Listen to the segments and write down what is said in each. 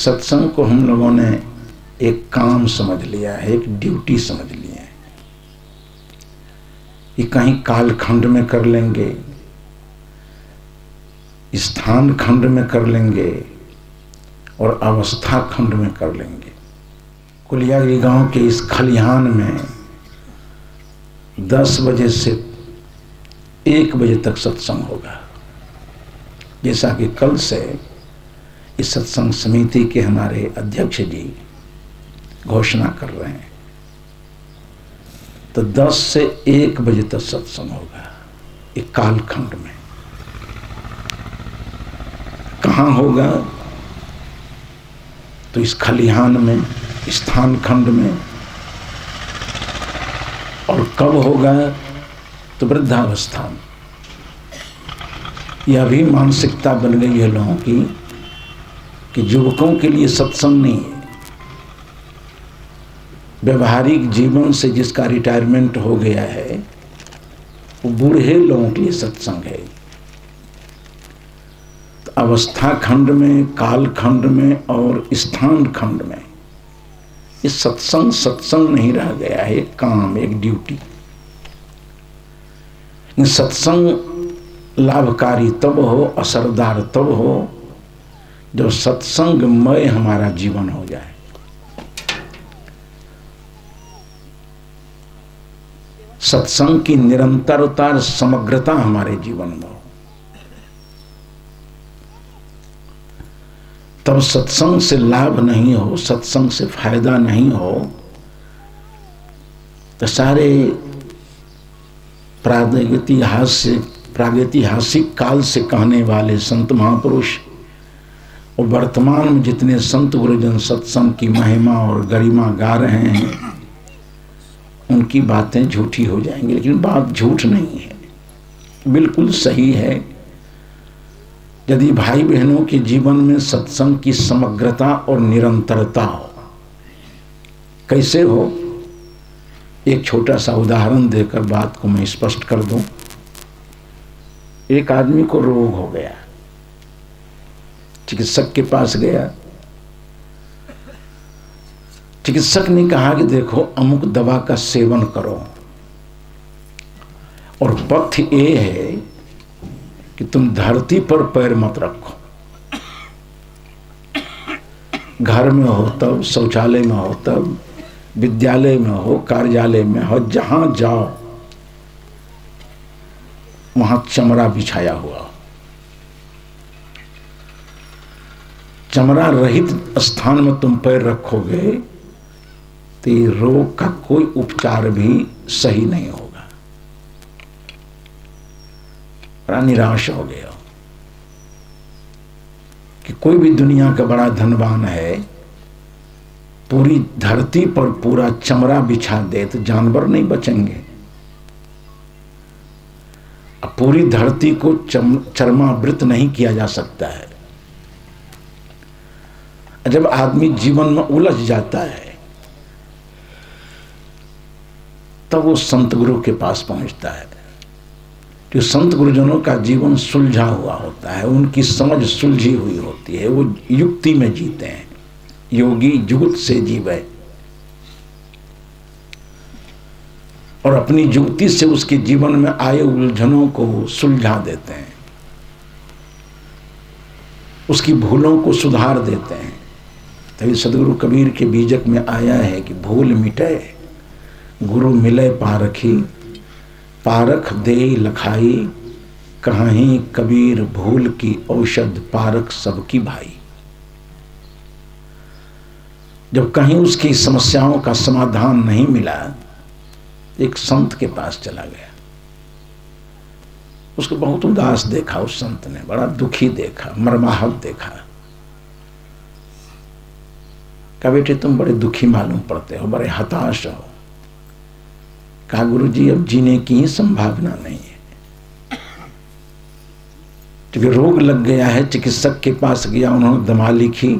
सत्संग को हम लोगों ने एक काम समझ लिया है, एक ड्यूटी समझ लिया है कि कहीं कालखंड में कर लेंगे, स्थान खंड में कर लेंगे और अवस्था खंड में कर लेंगे। कुलियारी गांव के इस खलिहान में 10 बजे से 1 बजे तक सत्संग होगा। जैसा कि कल से इस सत्संग समिति के हमारे अध्यक्ष जी घोषणा कर रहे हैं, तो 10 से 1 बजे तक सत्संग होगा एक कालखंड में। कहाँ होगा? तो इस खलिहान में, स्थान खंड में। और कब होगा? तो वृद्धावस्था में। यह भी मानसिकता बन गई है लोगों की कि युवकों के लिए सत्संग नहीं है। व्यवहारिक जीवन से जिसका रिटायरमेंट हो गया है वो बूढ़े लोगों के लिए सत्संग है। तो अवस्था खंड में, काल खंड में और स्थान खंड में ये सत्संग नहीं रह गया है, एक काम, एक ड्यूटी। सत्संग लाभकारी तब हो, असरदार तब हो जब सत्संगमय हमारा जीवन हो जाए। सत्संग की निरंतरता, समग्रता हमारे जीवन में हो, तब सत्संग से लाभ नहीं हो, सत्संग से फायदा नहीं हो, तो सारे प्रागैतिहासिक काल से कहने वाले संत महापुरुष और वर्तमान में जितने संत गुरुजन सत्संग की महिमा और गरिमा गा रहे हैं, उनकी बातें झूठी हो जाएंगी। लेकिन बात झूठ नहीं है, बिल्कुल सही है। यदि भाई बहनों के जीवन में सत्संग की समग्रता और निरंतरता हो, कैसे हो? एक छोटा सा उदाहरण देकर बात को मैं स्पष्ट कर दूं। एक आदमी को रोग हो गया, चिकित्सक के पास गया। चिकित्सक ने कहा कि देखो अमुक दवा का सेवन करो और पथ्य ये है कि तुम धरती पर पैर मत रखो। घर में हो तब, शौचालय में हो तब, विद्यालय में हो, कार्यालय में हो, जहां जाओ वहां चमड़ा बिछाया हुआ। चमड़ा रहित स्थान में तुम पैर रखोगे तो ये रोग का कोई उपचार भी सही नहीं होगा। बड़ा निराश हो गया कि कोई भी दुनिया का बड़ा धनवान है, पूरी धरती पर पूरा चमड़ा बिछा दे तो जानवर नहीं बचेंगे। अब पूरी धरती को चर्मावृत नहीं किया जा सकता है। जब आदमी जीवन में उलझ जाता है तब वो संत गुरु के पास पहुंचता है। जो संत गुरुजनों का जीवन सुलझा हुआ होता है, उनकी समझ सुलझी हुई होती है, वो युक्ति में जीते हैं। योगी जुगत से जीवे और अपनी युक्ति से उसके जीवन में आए उलझनों को सुलझा देते हैं, उसकी भूलों को सुधार देते हैं। तभी सदगुरु कबीर के बीजक में आया है कि भूल मिटे गुरु मिले पारखी, पारख दे लखाई, कहीं कबीर भूल की औषध पारख सबकी भाई। जब कहीं उसकी समस्याओं का समाधान नहीं मिला, एक संत के पास चला गया। उसको बहुत उदास देखा, उस संत ने बड़ा दुखी देखा, मर्माहत देखा। कहा बेटे तुम बड़े दुखी मालूम पड़ते हो, बड़े हताश हो। कहा गुरुजी अब जीने की ही संभावना नहीं है, क्योंकि रोग लग गया है। चिकित्सक के पास गया, उन्होंने दवा लिखी,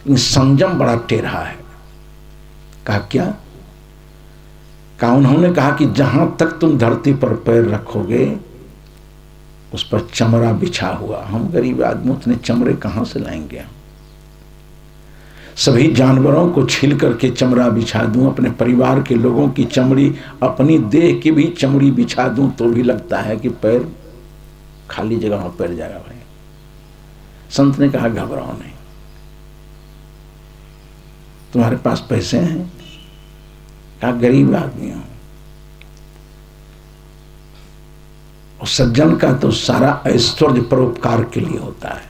संयम बड़ा टेढ़ा है। कहा क्या? कहा उन्होंने कहा कि जहां तक तुम धरती पर पैर रखोगे उस पर चमड़ा बिछा हुआ। हम गरीब आदमी उतने चमड़े कहां से लाएंगे? सभी जानवरों को छील करके चमड़ा बिछा दूं, अपने परिवार के लोगों की चमड़ी, अपनी देह की भी चमड़ी बिछा दूं, तो भी लगता है कि पैर खाली जगह में पैर जाएगा। भाई संत ने कहा घबराओ नहीं, तुम्हारे पास पैसे हैं? कहा गरीब आदमी हूं। और सज्जन का तो सारा ऐश्वर्य परोपकार के लिए होता है।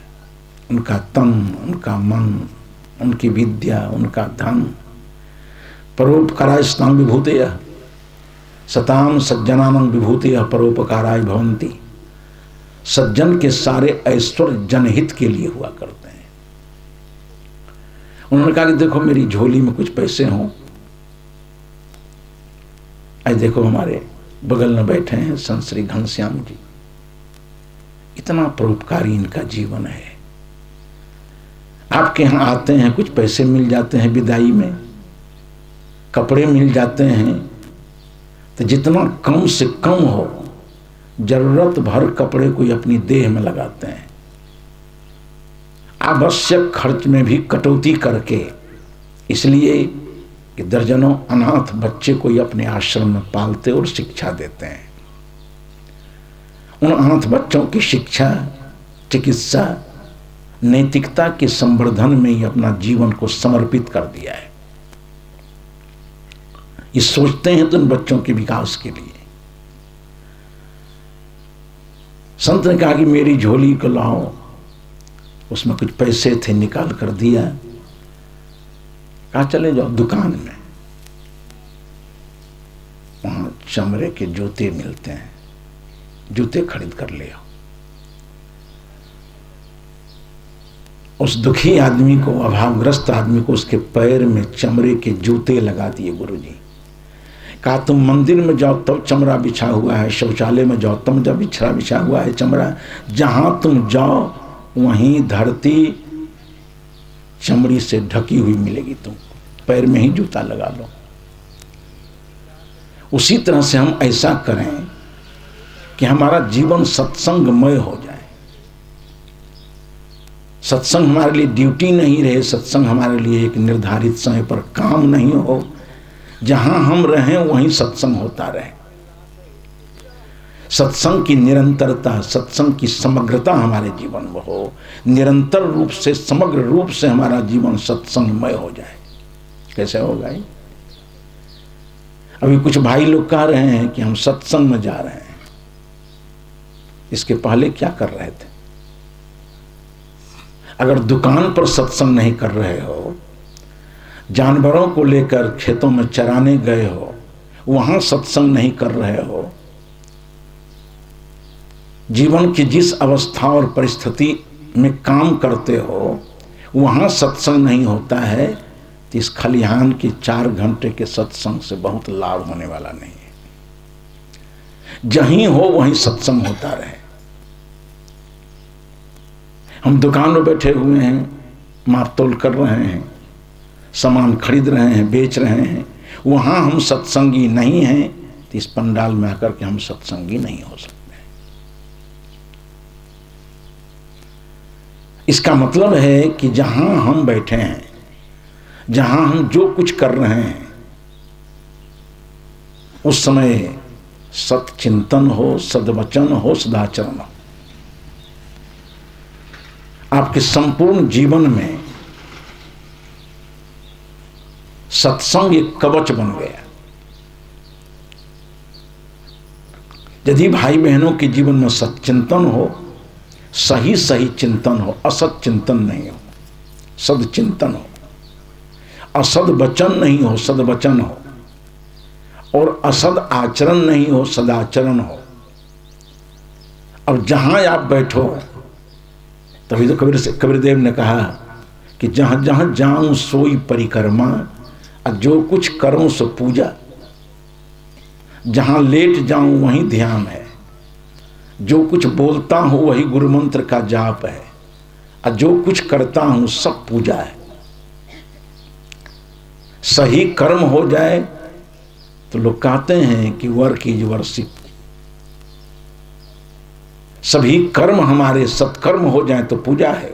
उनका तन, उनका मन, उनकी विद्या, उनका धन, परोपकाराय स्ताम विभूतयः सताम सज्जनानां विभूतयः परोपकाराय भवन्ति। सज्जन के सारे ऐश्वर्य जनहित के लिए हुआ करते हैं। उन्होंने कहा कि देखो मेरी झोली में कुछ पैसे हों। आज देखो हमारे बगल में बैठे हैं संत श्री घनश्याम जी, इतना परोपकारी इनका जीवन है। आपके यहां आते हैं, कुछ पैसे मिल जाते हैं, विदाई में कपड़े मिल जाते हैं, तो जितना कम से कम हो जरूरत भर कपड़े कोई अपनी देह में लगाते हैं। आवश्यक खर्च में भी कटौती करके, इसलिए कि दर्जनों अनाथ बच्चे कोई अपने आश्रम में पालते और शिक्षा देते हैं। उन अनाथ बच्चों की शिक्षा, चिकित्सा, नैतिकता के संवर्धन में ही अपना जीवन को समर्पित कर दिया है। ये सोचते हैं तो उन बच्चों के विकास के लिए। संत ने कहा कि मेरी झोली को लाओ, उसमें कुछ पैसे थे, निकाल कर दिया। कहा चले जाओ दुकान में, वहां चमड़े के जूते मिलते हैं, जूते खरीद कर ले आओ। उस दुखी आदमी को, अभावग्रस्त आदमी को, उसके पैर में चमड़े के जूते लगा दिए गुरुजी। कहा तुम मंदिर में जाओ तब चमड़ा बिछा हुआ है, शौचालय में जाओ तब जब बिछा हुआ है चमड़ा, जहां तुम जाओ वहीं धरती चमड़ी से ढकी हुई मिलेगी, तुम पैर में ही जूता लगा लो। उसी तरह से हम ऐसा करें कि हमारा जीवन सत्संगमय हो जाए। सत्संग हमारे लिए ड्यूटी नहीं रहे, सत्संग हमारे लिए एक निर्धारित समय पर काम नहीं हो। जहां हम रहें वहीं सत्संग होता रहे। सत्संग की निरंतरता, सत्संग की समग्रता हमारे जीवन में हो, निरंतर रूप से, समग्र रूप से हमारा जीवन सत्संगमय हो जाए। कैसे होगा ये? अभी कुछ भाई लोग कह रहे हैं कि हम सत्संग में जा रहे हैं। इसके पहले क्या कर रहे थे? अगर दुकान पर सत्संग नहीं कर रहे हो, जानवरों को लेकर खेतों में चराने गए हो, वहां सत्संग नहीं कर रहे हो, जीवन की जिस अवस्था और परिस्थिति में काम करते हो वहां सत्संग नहीं होता है, तो इस खलिहान के 4 घंटे के सत्संग से बहुत लाभ होने वाला नहीं है। जहीं हो वहीं सत्संग होता रहे। हम दुकान में बैठे हुए हैं, माप तोल कर रहे हैं, सामान खरीद रहे हैं, बेच रहे हैं, वहां हम सत्संगी नहीं हैं, तो इस पंडाल में आकर के हम सत्संगी नहीं हो सकते। इसका मतलब है कि जहां हम बैठे हैं, जहां हम जो कुछ कर रहे हैं, उस समय सत्चिंतन हो, सद्वचन हो, सदाचरण हो। आपके संपूर्ण जीवन में सत्संग एक कवच बन गया। यदि भाई बहनों के जीवन में सत्चिंतन हो, सही सही चिंतन हो, असत चिंतन नहीं हो, सदचिंतन हो, असद वचन नहीं हो, सदवचन हो, और असद आचरण नहीं हो, सदाचरण हो। अब जहां आप बैठो, तभी तो कबीरदेव ने कहा कि जहां जहां जाऊं सोई परिक्रमा, और जो कुछ करूं सो पूजा। जहां लेट जाऊं वहीं ध्यान है, जो कुछ बोलता हूं वही गुरु मंत्र का जाप है, और जो कुछ करता हूं सब पूजा है। सही कर्म हो जाए तो लोग कहते हैं कि वर्क इज वर्शिप। सभी कर्म हमारे सत्कर्म हो जाए तो पूजा है।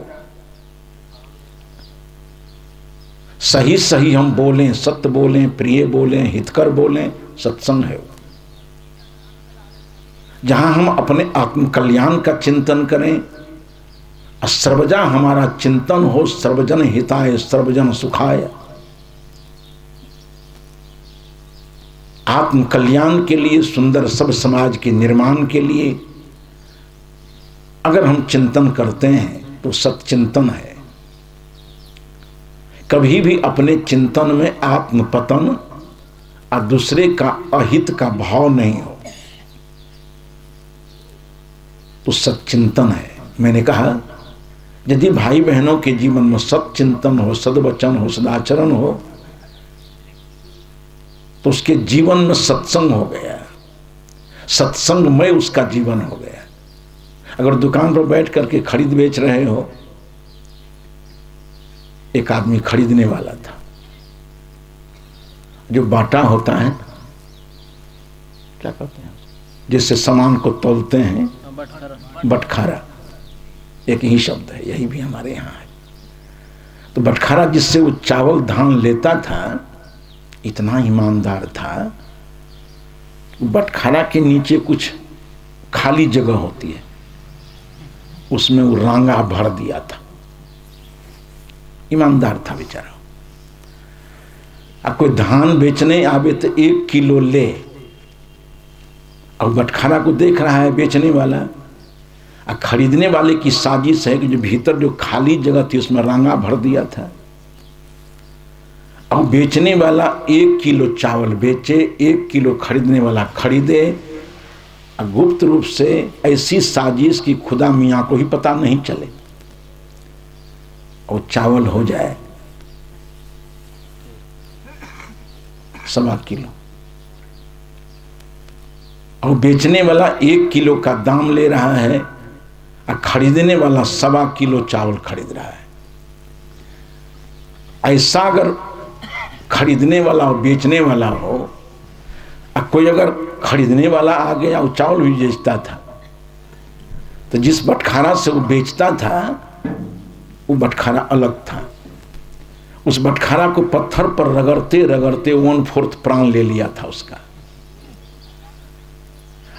सही सही हम बोलें, सत्य बोलें, प्रिय बोलें, हितकर बोलें, सत्संग है वो। जहां हम अपने आत्म कल्याण का चिंतन करें, सर्वजा हमारा चिंतन हो, सर्वजन हिताय सर्वजन सुखाय, आत्म कल्याण के लिए, सुंदर सब समाज के निर्माण के लिए अगर हम चिंतन करते हैं तो सत्चिंतन है। कभी भी अपने चिंतन में आत्मपतन और दूसरे का अहित का भाव नहीं हो तो सत्चिंतन है। मैंने कहा यदि भाई बहनों के जीवन में सत्चिंतन हो, सद्वचन हो, सदाचरण हो तो उसके जीवन में सत्संग हो गया, सत्संगमय उसका जीवन हो गया। अगर दुकान पर बैठ करके खरीद बेच रहे हो, एक आदमी खरीदने वाला था, जो बाटा होता है, क्या कहते हैं, जिससे सामान को तोलते हैं, बटखारा, एक ही शब्द है, यही भी हमारे यहाँ है। तो बटखारा जिससे वो चावल धान लेता था, इतना ईमानदार था, बटखारा के नीचे कुछ खाली जगह होती है, उसमें वो रांगा भर दिया था। ईमानदार था बेचारा। अब कोई धान बेचने आवे तो 1 किलो ले, और बटखारा को देख रहा है बेचने वाला, और खरीदने वाले की साजिश है कि जो भीतर जो खाली जगह थी उसमें रांगा भर दिया था। अब बेचने वाला 1 किलो चावल बेचे, 1 किलो खरीदने वाला खरीदे, और गुप्त रूप से ऐसी साजिश की खुदा मियाँ को ही पता नहीं चले, और चावल हो जाए 1.25 किलो, और बेचने वाला 1 किलो का दाम ले रहा है और खरीदने वाला 1.25 किलो चावल खरीद रहा है। ऐसा अगर खरीदने वाला और बेचने वाला हो, और कोई अगर खरीदने वाला आ गया और चावल भी बेचता था, तो जिस बटखारा से वो बेचता था वो बटखारा अलग था। उस बटखारा को पत्थर पर रगड़ते रगड़ते 1/4 प्राण ले लिया था उसका।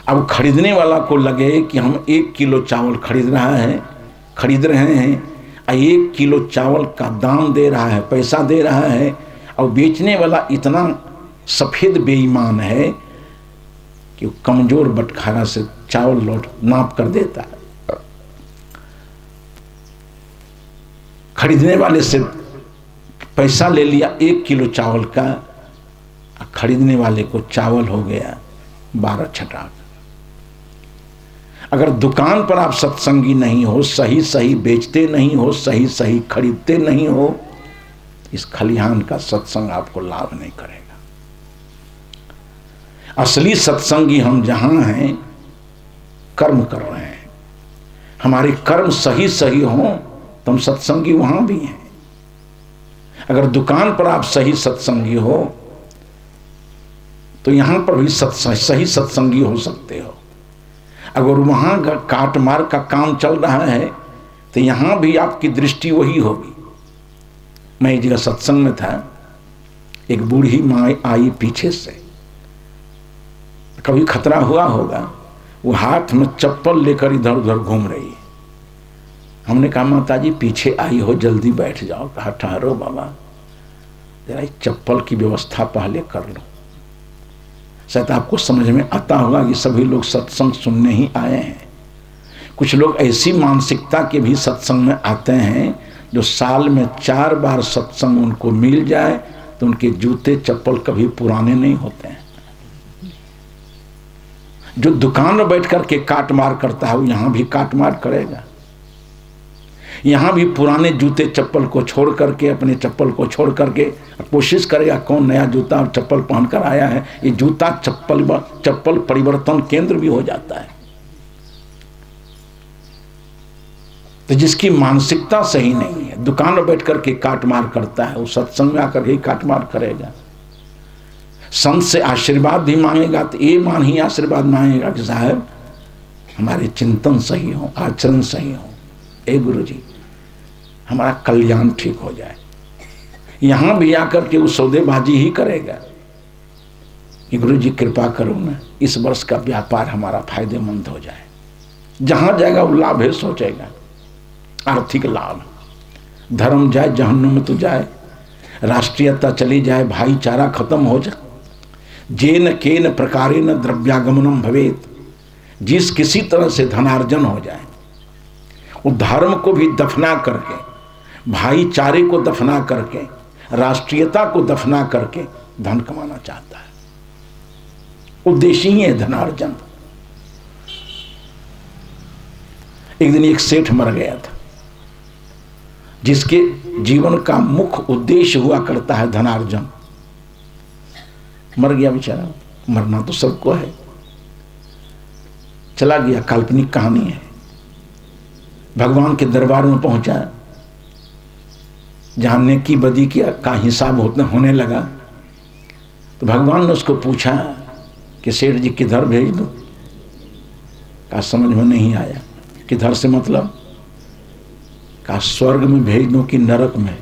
अब खरीदने वाला को लगे कि हम 1 किलो चावल खरीद रहे हैं, और 1 किलो चावल का दाम दे रहा है, पैसा दे रहा है, और बेचने वाला इतना सफेद बेईमान है कि वो कमजोर बटखारा से चावल लौट नाप कर देता है। खरीदने वाले से पैसा ले लिया 1 किलो चावल का, खरीदने वाले को चावल हो गया 12 छटाक। अगर दुकान पर आप सत्संगी नहीं हो, सही सही बेचते नहीं हो, सही सही खरीदते नहीं हो, इस खलिहान का सत्संग आपको लाभ नहीं करेगा। असली सत्संगी हम जहां हैं, कर्म कर रहे हैं, हमारे कर्म सही सही हों तो हम सत्संगी वहां भी हैं। अगर दुकान पर आप सही सत्संगी हो तो यहां पर भी सही सत्संगी हो सकते हो। अगर वहां काट मार का काम चल रहा है तो यहां भी आपकी दृष्टि वही होगी। मैं एक जगह सत्संग में था, एक बूढ़ी माँ आई पीछे से, कभी खतरा हुआ होगा, वो हाथ में चप्पल लेकर इधर उधर घूम रही है। हमने कहा माता जी पीछे आई हो, जल्दी बैठ जाओ। कहा ठहरो बाबा, जरा चप्पल की व्यवस्था पहले कर लो। शायद आपको समझ में आता होगा कि सभी लोग सत्संग सुनने ही आए हैं। कुछ लोग ऐसी मानसिकता के भी सत्संग में आते हैं जो साल में 4 बार सत्संग उनको मिल जाए तो उनके जूते चप्पल कभी पुराने नहीं होते हैं। जो दुकान में बैठ कर के काट मार करता है वो यहाँ भी काट मार करेगा। यहाँ भी पुराने जूते चप्पल को छोड़ करके, अपने चप्पल को छोड़ करके कोशिश करेगा कौन नया जूता और चप्पल पहनकर आया है। ये जूता चप्पल परिवर्तन केंद्र भी हो जाता है। तो जिसकी मानसिकता सही नहीं है, दुकान में बैठ करके काट मार करता है, वो सत्संग में आकर ही काट मार करेगा। संत से आशीर्वाद भी मांगेगा तो ये मान ही आशीर्वाद मांगेगा कि साहब हमारे चिंतन सही हो, आचरण सही हो, ए गुरु जी हमारा कल्याण ठीक हो जाए। यहां भी आकर के वो सौदेबाजी ही करेगा कि गुरु जी कृपा करो ना, इस वर्ष का व्यापार हमारा फायदेमंद हो जाए। जहां जाएगा वो लाभ है सोचेगा, आर्थिक लाभ। धर्म जाए जहन्नुम में तो जाए, राष्ट्रीयता चली जाए, भाईचारा खत्म हो जाए। जेन केन प्रकारेण द्रव्यागमनम भवेत, जिस किसी तरह से धनार्जन हो जाए, वो धर्म को भी दफना करके, भाईचारे को दफना करके, राष्ट्रीयता को दफना करके धन कमाना चाहता है। उद्देश्य ही है धनार्जन। एक दिन एक सेठ मर गया था, जिसके जीवन का मुख्य उद्देश्य हुआ करता है धनार्जन। मर गया बेचारा, मरना तो सबको है, चला गया, काल्पनिक कहानी है। भगवान के दरबार में पहुंचा, जहां नेकी बदी का हिसाब होने लगा, तो भगवान ने उसको पूछा कि सेठ जी किधर भेज दो? कहा समझ में नहीं आया। किधर से मतलब? कहा स्वर्ग में भेज दो कि नरक में?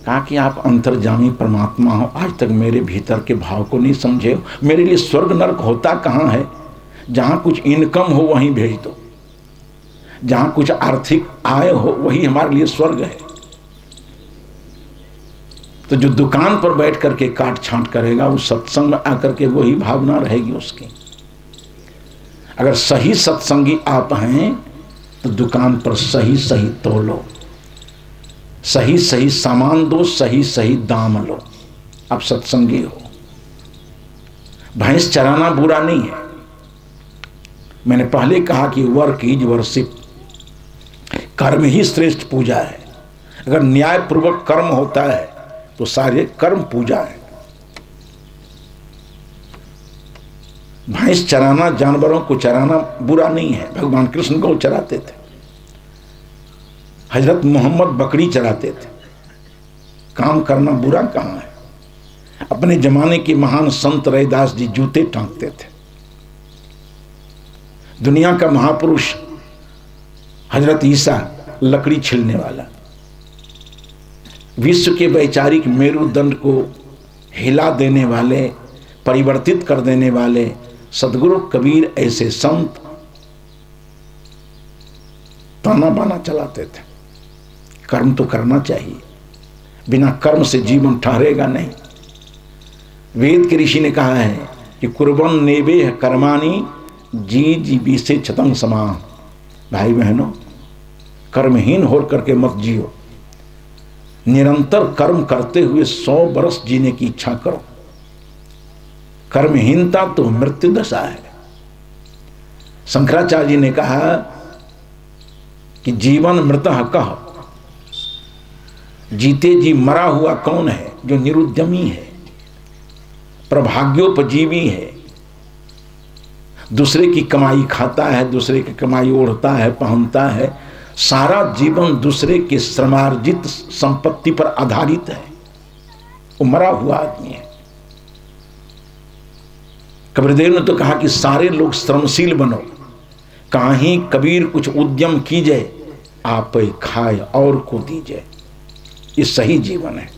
कहा कि आप अंतर्जामी परमात्मा हो, आज तक मेरे भीतर के भाव को नहीं समझे हो। मेरे लिए स्वर्ग नरक होता कहाँ है? जहाँ कुछ इनकम हो वहीं भेज दो, जहाँ कुछ आर्थिक आय हो वही हमारे लिए स्वर्ग है। तो जो दुकान पर बैठ करके काट छांट करेगा, वो सत्संग में आकर के वही भावना रहेगी उसकी। अगर सही सत्संगी आप हैं तो दुकान पर सही सही तोलो, सही सही सामान दो, सही सही दाम लो। आप सत्संगी हो। भैंस चराना बुरा नहीं है। मैंने पहले कहा कि वर्क इज वर्शिप, कर्म ही श्रेष्ठ पूजा है। अगर न्यायपूर्वक कर्म होता है तो सारे कर्म पूजा है। भैंस चराना, जानवरों को चराना बुरा नहीं है। भगवान कृष्ण को चराते थे, हजरत मोहम्मद बकरी चराते थे। काम करना बुरा कहाँ है? अपने जमाने के महान संत रैदास जी जूते टांगते थे। दुनिया का महापुरुष हजरत ईसा लकड़ी छिलने वाला, विश्व के वैचारिक मेरुदंड को हिला देने वाले, परिवर्तित कर देने वाले सदगुरु कबीर ऐसे संत ताना बाना चलाते थे। कर्म तो करना चाहिए, बिना कर्म से जीवन ठहरेगा नहीं। वेद के ऋषि ने कहा है कि कुर्बन नेवेह कर्माणि जी जीवी से छतंग समान। भाई बहनों, कर्महीन हो करके मत जियो। निरंतर कर्म करते हुए 100 वर्ष जीने की इच्छा करो। कर्महीनता तो मृत्यु दशा है। शंकराचार्य जी ने कहा कि जीवन मृतः कह, जीते जी मरा हुआ कौन है? जो निरुद्यमी है, प्रभाग्योपजीवी है, दूसरे की कमाई खाता है, दूसरे की कमाई ओढ़ता है, पहनता है, सारा जीवन दूसरे के श्रमार्जित संपत्ति पर आधारित है। वो मरा हुआ आदमी है। कबीरदेव ने तो कहा कि सारे लोग श्रमशील बनो, काहीं कबीर कुछ उद्यम कीजिए, आप खाए और को दीजिए। ये सही जीवन है।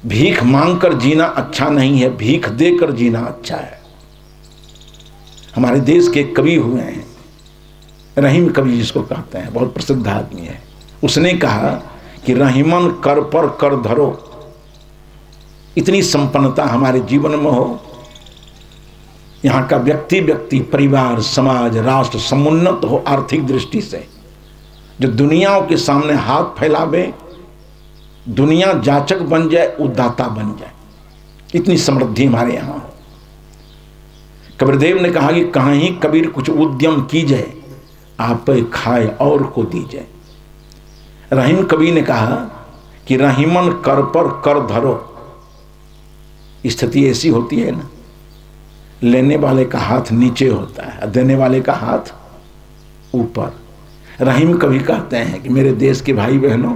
भीख मांगकर जीना अच्छा नहीं है, भीख देकर जीना अच्छा है। हमारे देश के कवि हुए हैं, रहीम कवि जिसको कहते हैं, बहुत प्रसिद्ध आदमी है। उसने कहा कि रहीमन कर पर कर धरो। इतनी संपन्नता हमारे जीवन में हो, यहाँ का व्यक्ति, परिवार, समाज, राष्ट्र समुन्नत हो आर्थिक दृष्टि से, जो दुनियाओं के सामने हाथ फैलावे, दुनिया जाचक बन जाए, उदाता बन जाए, इतनी समृद्धि हमारे यहाँ हो। कबीरदेव ने कहा कि कहीं कबीर कुछ उद्यम कीजिए, आप खाए और को दीजिए। रहीम कबीर ने कहा कि रहीमन कर पर कर धरो। स्थिति ऐसी होती है ना, लेने वाले का हाथ नीचे होता है, देने वाले का हाथ ऊपर। रहीम कवि कहते हैं कि मेरे देश के भाई बहनों,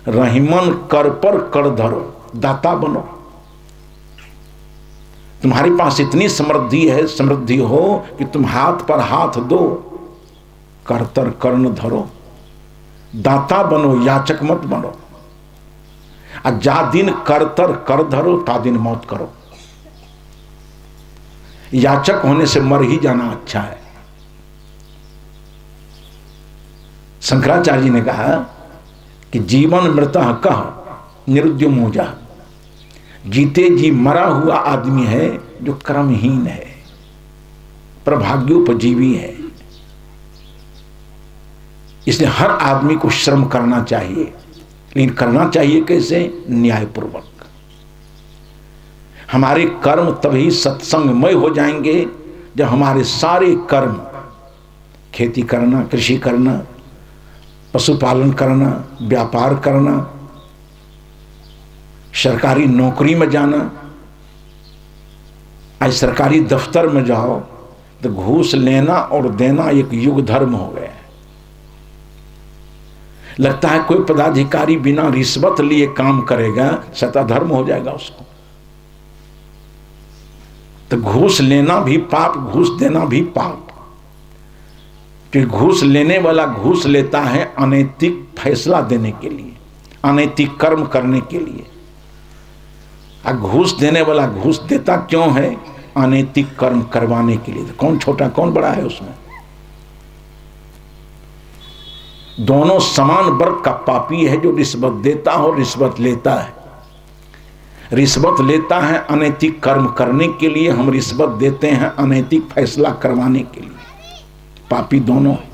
रहीमन कर पर कर धरो, दाता बनो। तुम्हारे पास इतनी समृद्धि हो कि तुम हाथ पर हाथ दो, करतर कर्ण धरो। दाता बनो, याचक मत बनो। और जा दिन करतर कर धरो, ता दिन मौत करो। याचक होने से मर ही जाना अच्छा है। शंकराचार्य जी ने कहा कि जीवन मृतः कह निरुद्यम हो जा। जीते जी मरा हुआ आदमी है जो कर्महीन है, प्रभाग्योपजीवी है। इसलिए हर आदमी को श्रम करना चाहिए, लेकिन करना चाहिए कैसे? न्यायपूर्वक। हमारे कर्म तभी सत्संगमय हो जाएंगे जब हमारे सारे कर्म, खेती करना, कृषि करना, पशुपालन करना, व्यापार करना, सरकारी नौकरी में जाना। आज सरकारी दफ्तर में जाओ तो घूस लेना और देना एक युग धर्म हो गया है। लगता है कोई पदाधिकारी बिना रिश्वत लिए काम करेगा, सता धर्म हो जाएगा उसको। तो घूस लेना भी पाप, घूस देना भी पाप। कि घूस लेने वाला घूस लेता है अनैतिक फैसला देने के लिए, अनैतिक कर्म करने के लिए। और घूस देने वाला घूस देता क्यों है? अनैतिक कर्म करवाने के लिए। तो कौन छोटा कौन बड़ा है उसमें? दोनों समान वर्ग का पापी है जो रिश्वत देता है और रिश्वत लेता है। रिश्वत लेता है अनैतिक कर्म करने के लिए, हम रिश्वत देते हैं अनैतिक फैसला करवाने के लिए। पापी दोनों है।